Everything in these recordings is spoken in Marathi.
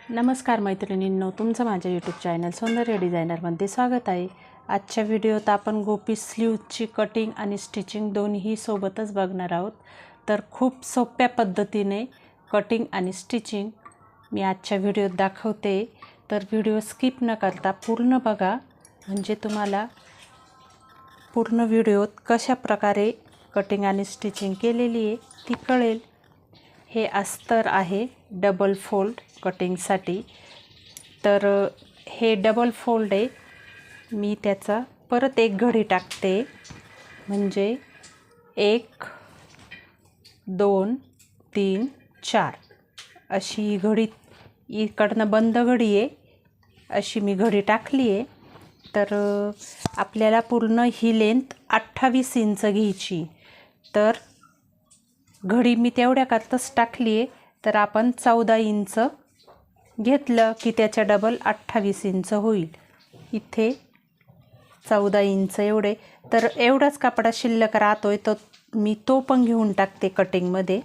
नमस्कार मैत्रिणींनो, तुमचं माझ्या यूट्यूब चॅनल सौंदर्य डिझायनरमध्ये स्वागत आहे। आजच्या व्हिडिओत आपण गोपी स्लीव्हची कटिंग आणि स्टिचिंग दोन्ही सोबतच बघणार आहोत। तर खूप सोप्या पद्धतीने कटिंग आणि स्टिचिंग मी आजच्या व्हिडिओत दाखवते। तर व्हिडिओ स्किप न करता पूर्ण बघा, म्हणजे तुम्हाला पूर्ण व्हिडिओत कशा प्रकारे कटिंग आणि स्टिचिंग केलेली आहे ती कळेल। हे अस्तर आहे डबल फोल्ड कटिंगसाठी। तर हे डबल फोल्ड आहे, मी त्याचा परत एक घडी टाकते, म्हणजे 1 2 3 4 अशी घडी, इकडनं बंद घडी आहे अशी मी घडी टाकली आहे। तर आपल्याला पूर्ण ही लेंथ 28 इंच घ्यायची। तर घडी मी तेवढ्याकरताच टाकली आहे, तर आपण 14 इंच घेतलं की त्याच्या डबल 28 इंच होईल। इथे 14 इंच एवढे, तर एवढाच कपडा शिल्लक राहतोय तर मी तो पण घेऊन टाकते कटिंगमध्ये।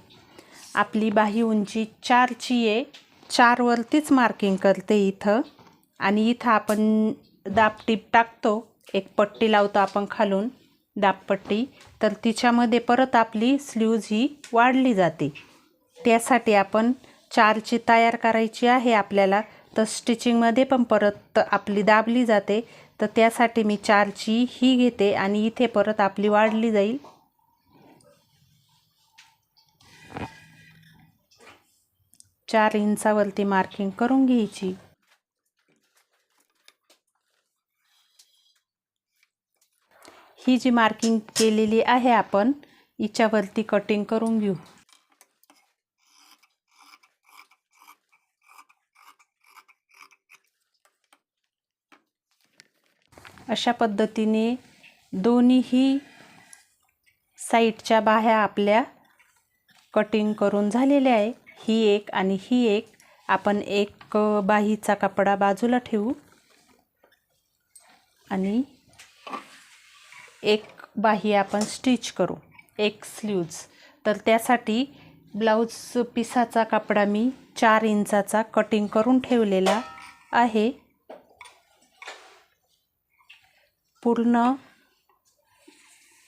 आपली बाही उंची 4ची आहे, 4 वरतीच मार्किंग करते इथं। आणि इथं आपण दाबटीप टाकतो, एक पट्टी लावतो आपण खालून दाबपट्टी, तर तिच्यामध्ये परत आपली स्लीव्ज ही वाढली जाते। त्यासाठी आपण 4ची तयार करायची आहे आपल्याला, तर स्टिचिंगमध्ये पण परत आपली दाबली जाते। तर त्यासाठी मी 4ची ही घेते आणि इथे परत आपली वाढली जाईल। चार इंचावरती मार्किंग करून घ्यायची। ही जी मार्किंग केलेली आहे आपण हिच्यावरती कटिंग करून घेऊ। अशा पद्धतीने दोन्हीही साईडच्या बाह्या आपल्या कटिंग करून झालेल्या आहे। ही एक आणि ही एक, आपण एक बाहीचा कपडा बाजूला ठेवू आणि एक बाही आपण स्टिच करू, एक स्लीव्ज। तर त्यासाठी ब्लाउज पिसाचा कपडा मी 4 इंचाचा कटिंग करून ठेवलेला आहे। पूर्ण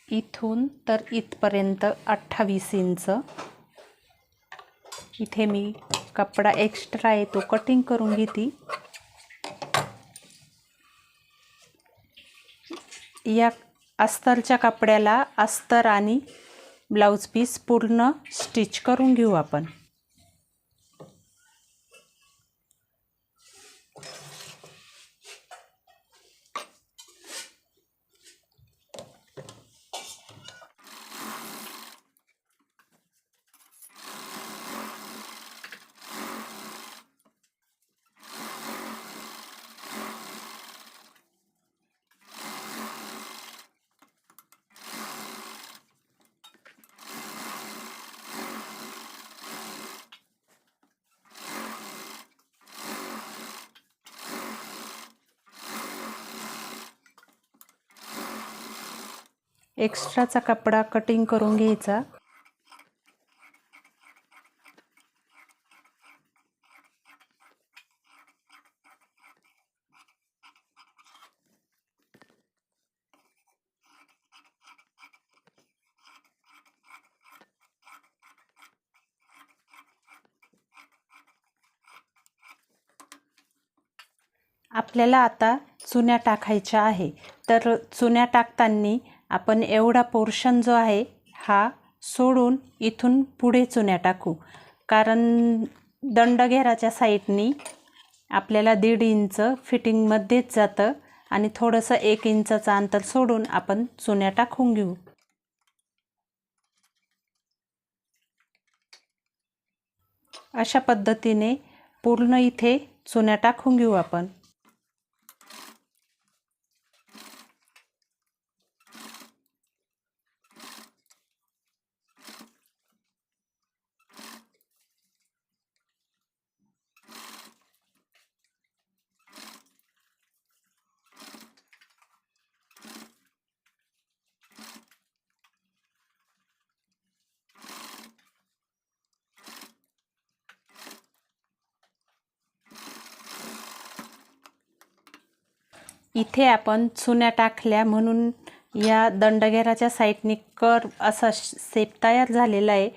इथून तर इथपर्यंत 28 इंच। इथे मी कपडा एक्स्ट्रा आहे तो कटिंग करून घेते। या अस्तरच्या कपड्याला अस्तर आणि ब्लाउज पीस पूर्ण स्टिच करून घेऊ आपण। एक्स्ट्राचा कपडा कटिंग करून घ्यायचा। आपल्याला आता चुन्या टाकायच्या आहे। तर चुन्या टाकताना आपण एवढा पोर्शन जो आहे हा सोडून इथून पुढे चुन्या टाकू, कारण दंडघेराच्या साईडनी आपल्याला 1.5 इंच फिटिंगमध्येच जातं आणि थोडंसं 1 इंचाचं अंतर सोडून आपण चुन्या टाकून घेऊ। अशा पद्धतीने पूर्ण इथे चुन्या टाकून घेऊ आपण। इथे आपण चुन्या टाकल्या म्हणून या दंडगेराच्या साईडनी कर्व असा शेप तयार झालेला आहे।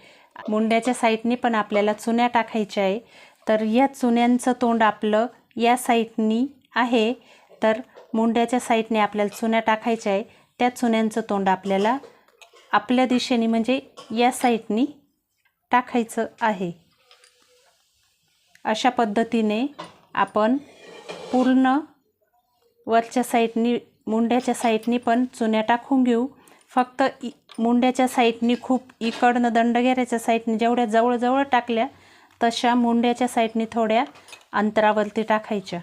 मुंड्याच्या साईडनी पण आपल्याला चुन्या टाकायच्या आहे। तर या चुन्यांचं तोंड आपलं या साईडनी आहे, तर मुंड्याच्या साईडने आपल्याला चुन्या टाकायच्या आहे। त्या चुन्यांचं तोंड आपल्याला आपल्या दिशेने म्हणजे या साईडनी टाकायचं आहे। अशा पद्धतीने आपण पूर्ण वरच्या साईडनी मुंड्याच्या साईडनी पण चुन्या टाकून घेऊ। फक्त मुंड्याच्या साईडनी खूप इकडनं दंडगेराच्या साईडनी जेवढ्या जवळ टाकल्या तशा मुंड्याच्या साईडनी थोड्या अंतरावरती टाकायच्या।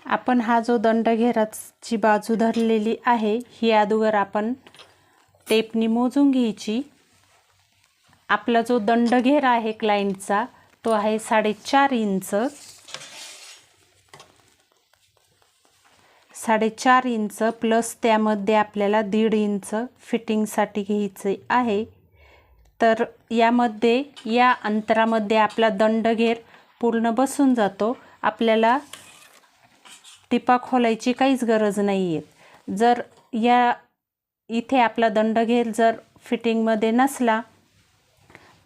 आपण हा जो दंडगेराची बाजू धरलेली आहे ही अगोदर आपण टेपनी मोजून घ्यायची। आपला जो दंडगेर आहे क्लायंटचा तो आहे 4.5 इंच। 4.5 इंच प्लस त्यामध्ये आपल्याला 1.5 इंच फिटिंगसाठी घ्यायचे आहे। तर यामध्ये या अंतरामध्ये आपला दंडगेर पूर्ण बसून जातो। आपल्याला टिपा खोलायची काहीच गरज नाही आहे। जर या इथे आपला दंडगेर जर फिटिंगमध्ये नसला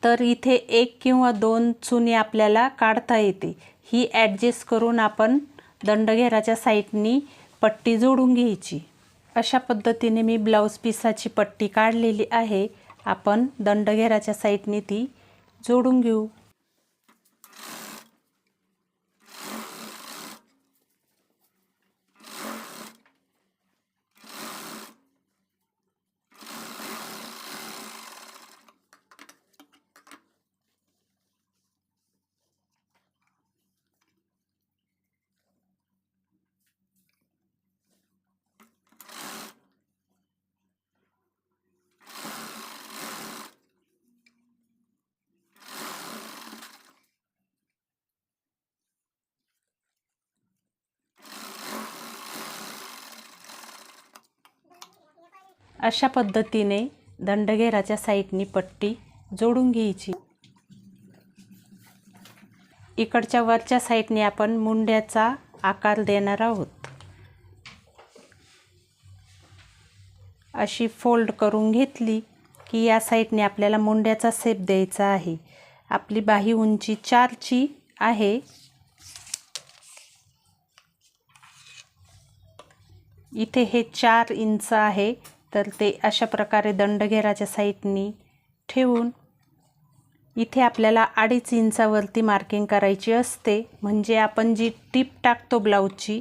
तर इथे 1 किंवा 2 चुनी आपल्याला काढता येते। ही ॲडजस्ट करून आपण दंडगेराच्या साईडनी पट्टी जोडून घ्यायची। अशा पद्धतीने मी ब्लाऊज पीसाची पट्टी काढलेली आहे। आपण दंडगेराच्या साईडनी ती जोडून घेऊ। अशा पद्धतीने दंडगेराच्या साईडनी पट्टी जोडून घ्यायची। इकडच्या वरच्या साईडने आपण मुंड्याचा आकार देणार आहोत। अशी फोल्ड करून घेतली की या साईडने आपल्याला मुंड्याचा शेप द्यायचा आहे। आपली बाही उंची 4 ची आहे। इथे हे 4 इंच आहे, तर ते अशा प्रकारे दंडगेराच्या साईडनी ठेवून इथे आपल्याला 2.5 इंचावरती मार्किंग करायची असते। म्हणजे आपण जी टीप टाकतो ब्लाऊजची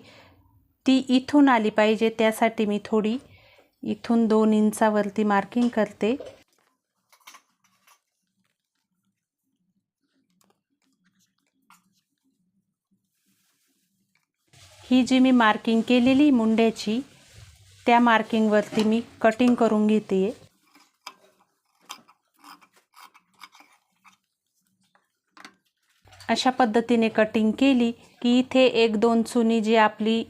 ती इथून आली पाहिजे, त्यासाठी मी थोडी इथून 2 इंचावरती मार्किंग करते। ही जी मी मार्किंग केलेली मुंड्याची त्या मार्किंगवरती मी कटिंग करून घेते। अशा पद्धतीने कटिंग केली की इथे 1-2 चुनी जी आपली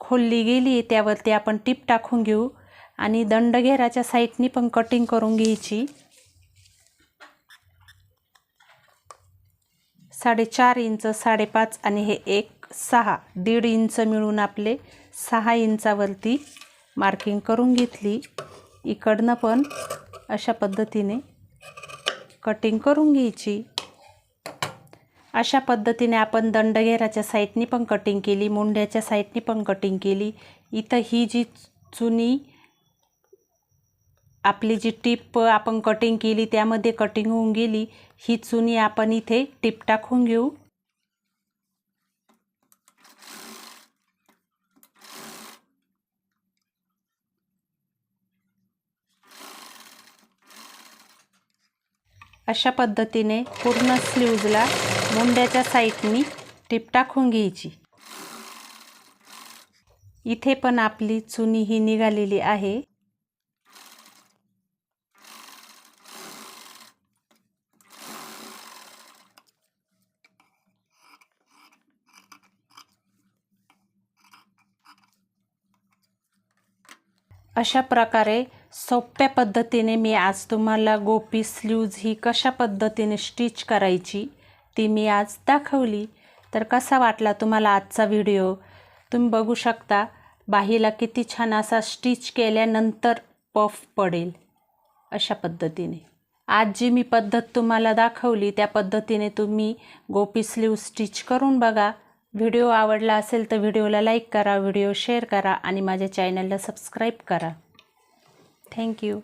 खोलली गेली त्यावरती आपण टीप टाकून घेऊ आणि दंडगेराच्या साईडनी पण कटिंग करून घ्यायची। 4.5 इंच, 5.5 आणि हे 6, 1.5 इंच मिळून आपले 6 इंचावरती मार्किंग करून घेतली। इकडनं पण अशा पद्धतीने कटिंग करून घ्यायची। अशा पद्धतीने आपण दंडगेराच्या साईडनी पण कटिंग केली, मुंड्याच्या साईडनी पण कटिंग केली। इथं ही जी चुनी आपली जी टीप आपण कटिंग केली त्यामध्ये कटिंग होऊन गेली, ही चुनी आपण इथे टीप टाकून घेऊ। अशा पद्धतीने पूर्ण स्लीव्जला मुंड्याच्या साईडनी टीप टाकून घ्यायची। इथे पण आपली चुनी ही निघालेली आहे। अशा प्रकारे सोप्या पद्धतीने मी आज तुम्हाला गोपी स्लीव्ज ही कशा पद्धतीने स्टिच करायची ती मी आज दाखवली। तर कसा वाटला तुम्हाला आजचा व्हिडिओ? तुम्ही बघू शकता बाहीला किती छान असा स्टिच केल्यानंतर पफ पडेल अशा पद्धतीने। आज जी मी पद्धत तुम्हाला दाखवली त्या पद्धतीने तुम्ही गोपी स्लीव्ज स्टिच करून बघा। व्हिडिओ आवडला असेल तर व्हिडिओला लाईक करा, व्हिडिओ शेअर करा आणि माझ्या चॅनलला सबस्क्राईब करा। Thank you.